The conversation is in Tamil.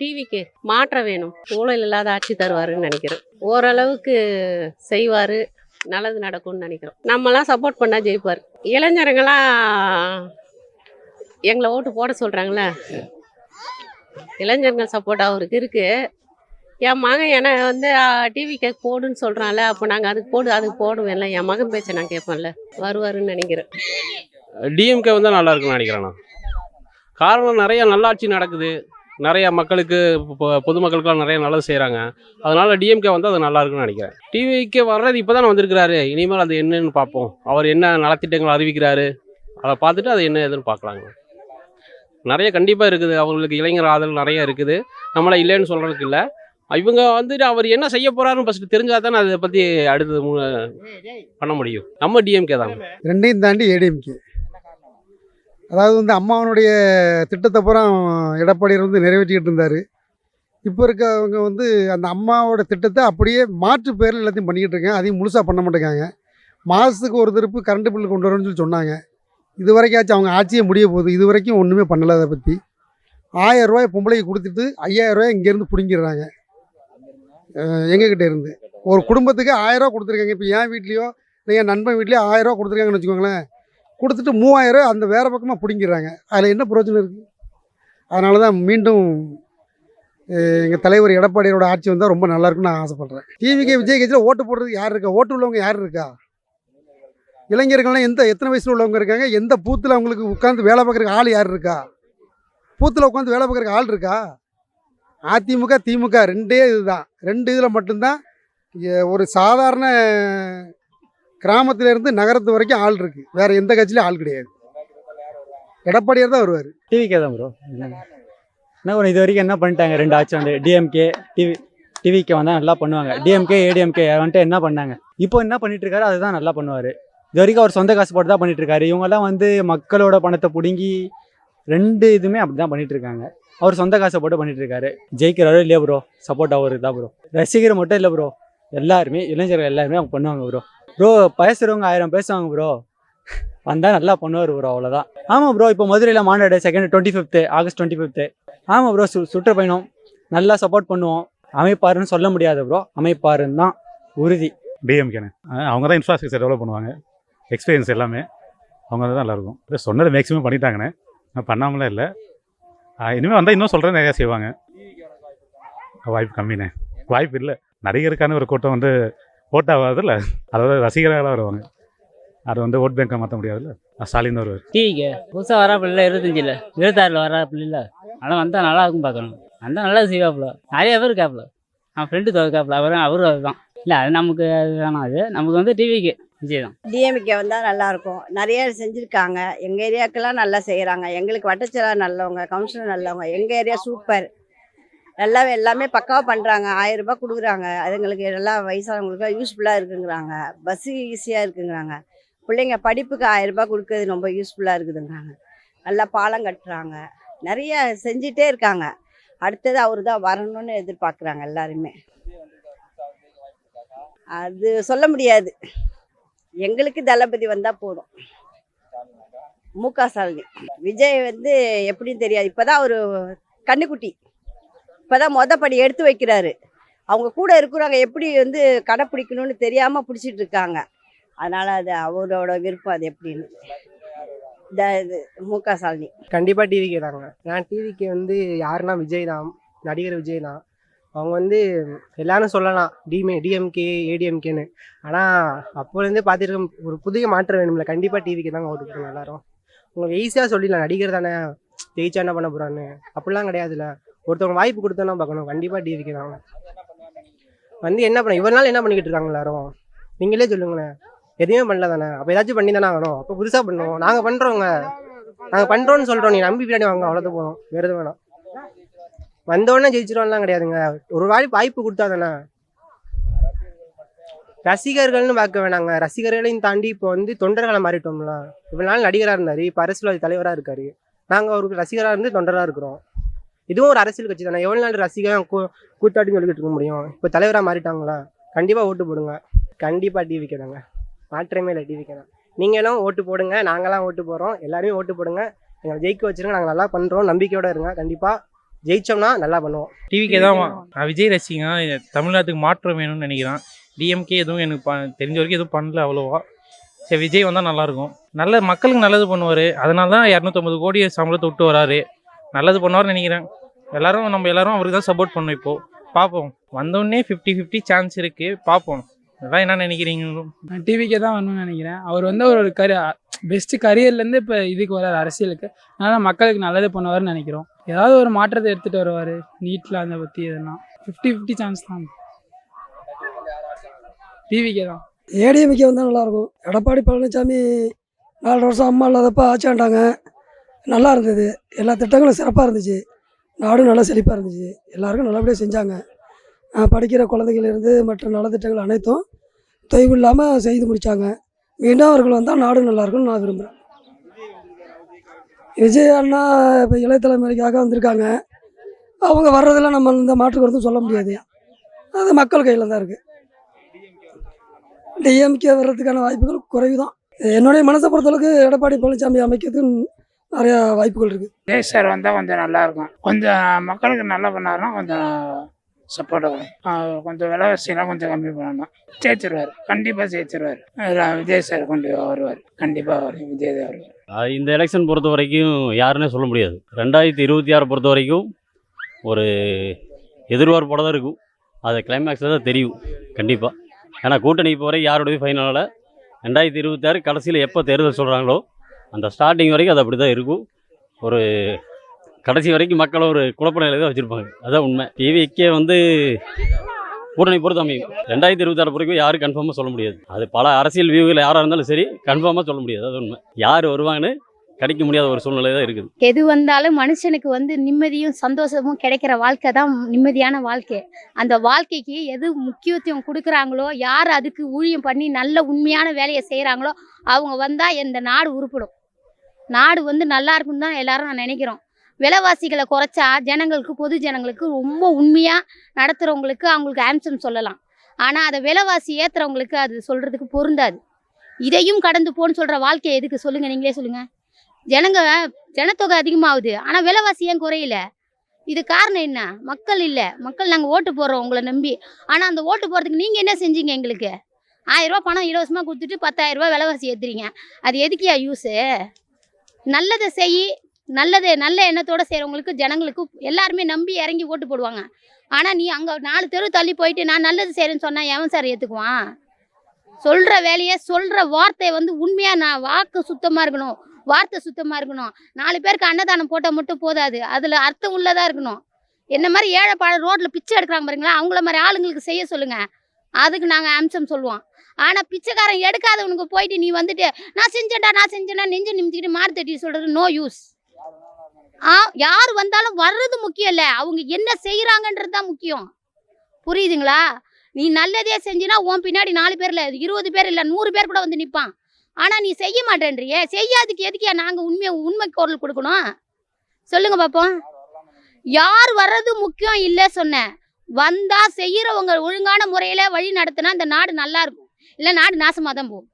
டிவிக்கு மாற்றம் வேணும். ஊழல் இல்லாத ஆட்சி தருவாருன்னு நினைக்கிறேன். ஓரளவுக்கு செய்வார், நல்லது நடக்கும்னு நினைக்கிறோம். நம்மலாம் சப்போர்ட் பண்ணால் ஜெயிப்பார். இளைஞருங்களாம் எங்களை ஓட்டு போட சொல்கிறாங்களே, இளைஞர்கள் சப்போர்ட் அவருக்கு இருக்குது. என் மகன் என்னை வந்து டிவிக்கு போடுன்னு சொல்கிறான்ல, அப்போ நாங்கள் அதுக்கு போடுவேன்ல. என் மகன் பேச்சை நான் கேட்பேன்ல, வருவாருன்னு நினைக்கிறேன். டிஎம்கே வந்து நல்லா இருக்குன்னு நினைக்கிறேன் நான். காரணம் நிறைய நல்லாட்சி நடக்குது, நிறைய மக்களுக்கு பொதுமக்களுக்கெல்லாம் நிறைய நல்லது செய்கிறாங்க. அதனால் டிஎம்கே வந்து அது நல்லா இருக்குன்னு நினைக்கிறேன். டிவிக்கு வர்றது இப்போ தானே வந்திருக்கிறாரு, இனிமேல் அது என்னன்னு பார்ப்போம். அவர் என்ன நலத்திட்டங்கள் அறிவிக்கிறாரு, அதை பார்த்துட்டு அது என்ன எதுன்னு பார்க்கலாங்க. நிறைய கண்டிப்பாக இருக்குது, அவங்களுக்கு இளைஞர் ஆதரவு நிறைய இருக்குது, நம்மளை இல்லைன்னு சொல்கிறதுக்கு இல்லை. இவங்க வந்துட்டு அவர் என்ன செய்ய போகிறாருன்னு ஃபஸ்ட்டு தெரிஞ்சால் தானே அதை பற்றி அடுத்தது பண்ண முடியும். நம்ம டிஎம்கே தான். ரெண்டையும் தாண்டி ஏடிஎம்கே. அதாவது வந்து அம்மாவனுடைய திட்டத்தை பூரா எடப்பாடியார் வந்து நிறைவேற்றிக்கிட்டு இருந்தார். இப்போ இருக்கவங்க வந்து அந்த அம்மாவோட திட்டத்தை அப்படியே மாற்று பேரில் எல்லாத்தையும் பண்ணிக்கிட்டு இருக்காங்க. அதையும் முழுசாக பண்ண மாட்டேங்காங்க. மாதத்துக்கு ஒரு திருப்பு கரண்ட் பில்லு கொண்டு வரணும்னு சொல்லி சொன்னாங்க. இது வரைக்காச்சும் அவங்க ஆட்சியே முடிய போகுது, இது வரைக்கும் ஒன்றுமே பண்ணலை. அதை பற்றி 1000 ரூபாய் பொம்பளைக்கு கொடுத்துட்டு 5000 ரூபாய் இங்கேருந்து பிடிங்கிடுறாங்க எங்ககிட்ட இருந்து. ஒரு குடும்பத்துக்கு 1000 ரூபா கொடுத்துருக்காங்க. இப்போ என் வீட்லேயோ இல்லை என் நண்பன் வீட்லேயோ 1000 ரூபா கொடுத்துருக்காங்கன்னு வச்சுக்கோங்களேன். கொடுத்துட்டு 3000 அந்த வேறு பக்கமாக பிடிங்கிறாங்க. அதில் என்ன பிரயோஜனம் இருக்குது? அதனால தான் மீண்டும் எங்கள் தலைவர் எடப்பாடியோட ஆட்சி வந்தால் ரொம்ப நல்லாயிருக்குன்னு நான் ஆசைப்பட்றேன். டிவிக்கு விஜய் கட்சியில் ஓட்டு போடுறதுக்கு யார் இருக்கா? ஓட்டு உள்ளவங்க யார் இருக்கா? இளைஞர்கள்லாம் எத்தனை வயசில் உள்ளவங்க இருக்காங்க? எந்த பூத்தில் அவங்களுக்கு உட்காந்து வேலை பார்க்குறதுக்கு ஆள் யார் இருக்கா? பூத்தில் உட்காந்து வேலை பார்க்குறதுக்கு ஆள் இருக்கா? அதிமுக திமுக ரெண்டே இதுதான். 2 இதில் மட்டும்தான் ஒரு சாதாரண கிராமத்திலேருந்து நகரத்து வரைக்கும் ஆள் இருக்குது. வேறு எந்த கட்சியிலும் ஆள் கிடையாது. எடப்பாடியார் தான் வருவார். டிவிக்கே தான் ப்ரோ. என்ன ப்ரோ இது வரைக்கும் என்ன பண்ணிட்டாங்க? 2 ஆட்சி வந்து டிஎம்கே டிவிக்கே வந்தால் நல்லா பண்ணுவாங்க. டிஎம்கே ஏடிஎம்கே வந்துட்டு என்ன பண்ணாங்க? இப்போ என்ன பண்ணிட்டு இருக்காரு அதுதான் நல்லா பண்ணுவார். இது வரைக்கும் அவர் சொந்த காசு போட்டு தான் பண்ணிட்டு இருக்காரு. இவங்கெல்லாம் வந்து மக்களோட பணத்தை பிடுங்கி 2 இதுவுமே அப்படி தான் பண்ணிட்டு இருக்காங்க. அவர் சொந்த காசை போட்டு பண்ணிட்டு இருக்காரு. ஜெயிக்கிறாரோ இல்லையா ப்ரோ, சப்போர்ட் அவருக்கு தான் ப்ரோ. ரசிகர் மட்டும் இல்லை ப்ரோ, எல்லாருமே இளைஞர்கள் எல்லாருமே அவங்க பண்ணுவாங்க ப்ரோ. பேசுகிறவங்க 1000 பேசுவாங்க ப்ரோ, வந்தால் நல்லா பண்ணுவார் ப்ரோ, அவ்வளோதான். ஆமாம் ப்ரோ, இப்போ மதுரையில் மாநாடு 25 ஆகஸ்ட் 25. ஆமாம் ப்ரோ, சுற்றுப்பயணம் நல்லா சப்போர்ட் பண்ணுவோம். அமைப்பாருன்னு சொல்ல முடியாது ப்ரோ, அமைப்பாருன்னு தான் உறுதி. டிஎம்கேன்னு அவங்க தான் இன்ஃப்ராஸ்ட்ரக்சர் டெவலப் பண்ணுவாங்க. எக்ஸ்பீரியன்ஸ் எல்லாமே அவங்க தான் நல்லாயிருக்கும். இல்லை சொன்னது மேக்ஸிமம் பண்ணிட்டாங்கண்ணே, பண்ணாமலாம் இல்லை. இனிமேல் வந்தால் இன்னும் சொல்கிறேன், நிறையா செய்வாங்க. வாய்ப்பு கம்மிண்ணே, வாய்ப்பு இல்லை. நடிகருக்கான ஒரு கூட்டம் வந்து ஓட்டாகாதுல்ல, அதாவது ரசிகர்களாக வருவாங்க. அது வந்து ஓட் பேங்காக மாற்ற முடியாதுல்ல. ஸ்டாலின் வருவார். டிவிக்கு புதுசாக வராப்பில்ல, 25 26 வராப்பில்ல. ஆனால் வந்தால் நல்லா இருக்கும் பார்க்கணும். வந்தால் நல்லா செய்வாப்புல, நிறைய பேர் இருக்காப்புல. அவன் ஃப்ரெண்டு இருக்காப்புல, அவரும் அதுதான். இல்லை அது நமக்கு அது வேணாம். அது நமக்கு வந்து டிவிக்கு விஜய் தான். டிஎம்கே வந்தால் நல்லாயிருக்கும். நிறைய செஞ்சுருக்காங்க. எங்கள் ஏரியாவுக்கெல்லாம் நல்லா செய்கிறாங்க. எங்களுக்கு வட்டச்செயலாளர் நல்லவங்க, கவுன்சிலர் நல்லவங்க. எங்கள் ஏரியா சூப்பர், நல்லாவே எல்லாமே பக்காவாக பண்ணுறாங்க. 1000 ரூபாய் கொடுக்குறாங்க. அதுங்களுக்கு எல்லாம் வயசானவங்களுக்கு யூஸ்ஃபுல்லாக இருக்குங்கிறாங்க. பஸ்ஸு ஈஸியாக இருக்குங்கிறாங்க. பிள்ளைங்க படிப்புக்கு 1000 ரூபாய் கொடுக்குறது ரொம்ப யூஸ்ஃபுல்லாக இருக்குதுங்கிறாங்க. நல்லா பாலம் கட்டுறாங்க. நிறைய செஞ்சிட்டே இருக்காங்க. அடுத்தது அவர் தான் வரணும்னு எதிர்பார்க்குறாங்க எல்லாருமே. அது சொல்ல முடியாது. எங்களுக்கு தளபதி வந்தால் போதும். முக ஸ்டாலின். விஜய் வந்து எப்படின்னு தெரியாது. இப்போ தான் ஒரு கண்ணுக்குட்டி, இப்போ தான் படி எடுத்து வைக்கிறாரு. அவங்க கூட இருக்கிறவங்க எப்படி வந்து கடைப்பிடிக்கணும்னு தெரியாமல் பிடிச்சிட்டு இருக்காங்க. அதனால் அது அவரோட விருப்பம். அது எப்படின்னு இது முக ஸ்டாலின். கண்டிப்பாக டிவிக்கு தாங்க. நான் டிவிக்கு வந்து யாருன்னா விஜய் தான், நடிகர் விஜய் தான். அவங்க வந்து எல்லாரும் சொல்லலாம் டிஎம்கே ஏடிஎம்கேன்னு. ஆனால் அப்போலேருந்தே பார்த்துருக்க ஒரு புதிய மாற்றம் வேணும்ல. கண்டிப்பாக டிவிக்கு தாங்க ஓட்டு போடுங்க எல்லாரும். உங்களுக்கு ஈஸியாக சொல்லிடலாம், நடிகர் தானே ஜெயிச்சா என்ன பண்ண போகிறான்னு. அப்படிலாம் கிடையாதுல்ல. ஒருத்தவங்க வாய்ப்பு கொடுத்தோன்னா பார்க்கணும். கண்டிப்பாக டிவிக்கு தாங்க. வந்து என்ன பண்ண இவ்வளோ நாள் என்ன பண்ணிக்கிட்டு இருக்காங்க எல்லாரும்? நீங்களே சொல்லுங்களேன். எதுவுமே பண்ணல தானே. அப்போ ஏதாச்சும் பண்ணி தானே ஆகணும். அப்போ புதுசாக பண்ணுவோம். நாங்கள் பண்ணுறோங்க, நாங்கள் பண்ணுறோன்னு சொல்கிறோம். நீ நம்பி பின்னாடி வாங்க, அவ்வளோதான் போதும். வேறு எதுவும் வேணாம். வந்தோடனே ஜெயிச்சிருவோம்லாம் கிடையாதுங்க. ஒரு வாய்ப்பு கொடுத்தா தானே. ரசிகர்கள்னு பார்க்க வேணாங்க. ரசிகர்களையும் தாண்டி இப்போ வந்து தொண்டர்களை மாறிட்டோம்ல. இவ்வளோ நாள் நடிகராக இருந்தார், இப்போ அரசியல்வாதி தலைவராக இருக்கார். நாங்கள் அவருக்கு ரசிகராக இருந்து தொண்டராக இருக்கிறோம். இதுவும் ஒரு அரசியல் கட்சி தானே. எவ்வளோ நாள் ரசிகர் கூத்தாட்டின்னு சொல்லிக்கிட்டு இருக்க முடியும்? இப்போ தலைவராக மாறிட்டாங்களா? கண்டிப்பாக ஓட்டு போடுங்க. கண்டிப்பாக டிவிக்கு தாங்க, மாற்றமே இல்லை. டிவிக்கு தான். நீங்களும் ஓட்டு போடுங்க, நாங்களாம் ஓட்டு போடுறோம். எல்லாருமே ஓட்டு போடுங்க. எங்களை ஜெயிக்க வச்சுருங்க. நாங்கள் நல்லா பண்ணுறோம். நம்பிக்கையோடு இருங்க. கண்டிப்பாக ஜெயிச்சோம்னா நல்லா பண்ணுவோம். டிவிக்கே தான் நான் விஜய் ரசிகன். தமிழ்நாட்டுக்கு மாற்றம் வேணும்னு நினைக்கிறேன். டிஎம்கே எதுவும் எனக்கு தெரிஞ்ச வரைக்கும் எதுவும் பண்ணல அவ்வளோவா. சரி, விஜய் வந்தால் நல்லாயிருக்கும். நல்ல மக்களுக்கு நல்லது பண்ணுவார். அதனால தான் 250 கோடி சம்பளத்தை விட்டு வராரு. நல்லது பண்ணுவார்னு நினைக்கிறேன். நம்ம எல்லாரும் அவருக்கு தான் சப்போர்ட் பண்ணோம். இப்போது பார்ப்போம். வந்தோடனே 50-50 சான்ஸ் இருக்குது. பார்ப்போம். அதெல்லாம் என்ன நினைக்கிறீங்க? நான் டிவிக்கே தான் வரணும்னு நினைக்கிறேன். அவர் வந்து ஒரு பெஸ்ட்டு கரியர்லேருந்து இப்போ இதுக்கு வரார் அரசியலுக்கு. அதனால் மக்களுக்கு நல்லது பண்ணுவார்னு நினைக்கிறோம். ஏதாவது ஒரு மாற்றத்தை எடுத்துகிட்டு வருவார். நீட்டில் அதை பற்றி எதெல்லாம் 50-50 சான்ஸ் தான். டிவிக்கே தான். ஏடிஎம்கே வந்தால் நல்லாயிருக்கும். எடப்பாடி பழனிசாமி 4 வருஷம் அம்மா இல்லாதப்போ ஆட்சி ஆண்டாங்க. நல்லா இருந்தது. எல்லா திட்டங்களும் சிறப்பாக இருந்துச்சு. நாடும் நல்லா செழிப்பாக இருந்துச்சு. எல்லாருக்கும் நல்லபடியாக செஞ்சாங்க. படிக்கிற குழந்தைகளிலிருந்து மற்ற நலத்திட்டங்கள் அனைத்தும் தொய்வு இல்லாமல் செய்து முடித்தாங்க. மீண்டும் அவர்கள் வந்தால் நாடு நல்லாயிருக்கும்னு நான் விரும்புகிறேன். விஜய் அண்ணா இப்போ இளைய தலைமுறைக்காக வந்திருக்காங்க. அவங்க வர்றதெல்லாம் நம்ம இந்த மாற்று கருத்தும் சொல்ல முடியாது. அது மக்கள் கையில் தான் இருக்குது. டிஎம்கே வர்றதுக்கான வாய்ப்புகள் குறைவு தான். என்னுடைய மனசை பொறுத்தளவுக்கு எடப்பாடி பழனிசாமி அமைக்கிறதுக்கு நிறையா வாய்ப்புகள் இருக்குது. விஜய் சார் வந்தால் கொஞ்சம் நல்லாயிருக்கும். கொஞ்சம் மக்களுக்கு நல்லா பண்ணாருன்னா கொஞ்சம் சப்போர்ட் ஆகும். கொஞ்சம் விலைவாசியெல்லாம் கொஞ்சம் கம்மி பண்ணணும். ஜெயிச்சிருவார். கண்டிப்பாக ஜெயிச்சிருவார். அதில் விஜய் சார் கொண்டு வருவார். கண்டிப்பாக வரும். விஜய் தான் வருவார். இந்த எலெக்ஷன் பொறுத்த வரைக்கும் யாருன்னே சொல்ல முடியாது. 2026 பொறுத்த வரைக்கும் ஒரு எதிர்பார்ப்போட தான் இருக்கும். அது கிளைமேக்ஸில் தான் தெரியும் கண்டிப்பாக. ஏன்னா கூட்டணி இப்போ வரை யாரோடய ஃபைனலில் 2026 கடைசியில் எப்போ தேர்தல் சொல்கிறாங்களோ அந்த ஸ்டார்டிங் வரைக்கும் அது அப்படி தான் இருக்கும். ஒரு கடைசி வரைக்கும் மக்களை ஒரு குழப்ப நிலையில் தான் வச்சுருப்பாங்க. அதுதான் உண்மை. டிவிக்கே வந்து கூட்டணி பொறுத்து அமையும். 2026 வரைக்கும் யாரும் கன்ஃபார்மாக சொல்ல முடியாது. அது பல அரசியல் வியூவில் யாராக இருந்தாலும் சரி கன்ஃபார்மாக சொல்ல முடியாது. அது உண்மை. யார் வருவாங்கன்னு கிடைக்க முடியாத ஒரு சூழ்நிலை தான் இருக்குது. எது வந்தாலும் மனுஷனுக்கு வந்து நிம்மதியும் சந்தோஷமும் கிடைக்கிற வாழ்க்கை தான் நிம்மதியான வாழ்க்கை. அந்த வாழ்க்கைக்கு எது முக்கியத்துவம் கொடுக்குறாங்களோ, யார் அதுக்கு ஊழியம் பண்ணி நல்ல உண்மையான வேலையை செய்கிறாங்களோ அவங்க வந்தால் இந்த நாடு உருப்படும். நாடு வந்து நல்லா இருக்குன்னு தான் எல்லாரும் நான் நினைக்கிறோம். விலைவாசிகளை குறைச்சா ஜனங்களுக்கு, பொது ஜனங்களுக்கு ரொம்ப உண்மையாக நடத்துகிறவங்களுக்கு அவங்களுக்கு ஆன்சர் சொல்லலாம். ஆனால் அதை விலைவாசி ஏற்றுறவங்களுக்கு அது சொல்கிறதுக்கு பொருந்தாது. இதையும் கடந்து போன்னு சொல்கிற வாழ்க்கை எதுக்கு சொல்லுங்கள்? நீங்களே சொல்லுங்கள். ஜனத்தொகை அதிகமாகுது, ஆனால் விலைவாசி ஏன் குறையல? இது காரணம் என்ன? மக்கள் இல்லை. மக்கள் நாங்கள் ஓட்டு போடுறோம் உங்களை நம்பி. ஆனால் அந்த ஓட்டு போடுறதுக்கு நீங்கள் என்ன செஞ்சீங்க? எங்களுக்கு 1000 ரூபா பணம் இலவசமாக கொடுத்துட்டு 10,000 ரூபா விலைவாசி ஏற்றுறீங்க. அது எதுக்கியா யூஸு? நல்லதை நல்ல எண்ணத்தோடு செய்கிறவங்களுக்கு ஜனங்களுக்கு எல்லாருமே நம்பி இறங்கி ஓட்டு போடுவாங்க. ஆனால் நீ அங்கே 4 தெரு தள்ளி போயிட்டு நான் நல்லது செய்கிறேன்னு சொன்னால் எவன் சார் ஏற்றுக்குவான்? சொல்கிற வேலையை சொல்கிற வார்த்தை வந்து உண்மையாக நான் வாக்கு சுத்தமாக இருக்கணும், வார்த்தை சுத்தமாக இருக்கணும். 4 பேருக்கு அன்னதானம் போட்டால் மட்டும் போதாது, அதில் அர்த்தம் உள்ளதாக இருக்கணும். என்ன மாதிரி ஏழை பாழ ரோட்டில் பிச்சை எடுக்கிறாங்க பாருங்களா, அவங்கள மாதிரி ஆளுங்களுக்கு செய்ய சொல்லுங்கள். அதுக்கு நாங்கள் அம்சம் சொல்லுவோம். ஆனால் பிச்சைக்காரன் எடுக்காதவனுக்கு போயிட்டு நீ வந்துட்டு நான் செஞ்சேன்டா நெஞ்சு நிமித்திக்கிட்டு மாறு தட்டி சொல்கிறது நோ யூஸ். யார் வந்தாலும் வர்றது முக்கியம் இல்லை, அவங்க என்ன செய்கிறாங்கன்றது தான் முக்கியம். புரியுதுங்களா? நீ நல்லதே செஞ்சினா உன் பின்னாடி 4 பேர் இல்லை, 20 பேர் இல்லை, 100 பேர் கூட வந்து நிற்பான். ஆனால் நீ செய்ய மாட்டேன்றியே. செய்யாதுக்கு எதுக்கியா நாங்கள் உண்மை குரல் கொடுக்கணும்? சொல்லுங்கள் பார்ப்போம். யார் வர்றது முக்கியம் இல்லை சொன்னேன். வந்தால் செய்கிறவங்க ஒழுங்கான முறையில் வழி நடத்தினா இந்த நாடு நல்லாயிருக்கும். இல்லை நாடு நாசமாக தான் போகும்.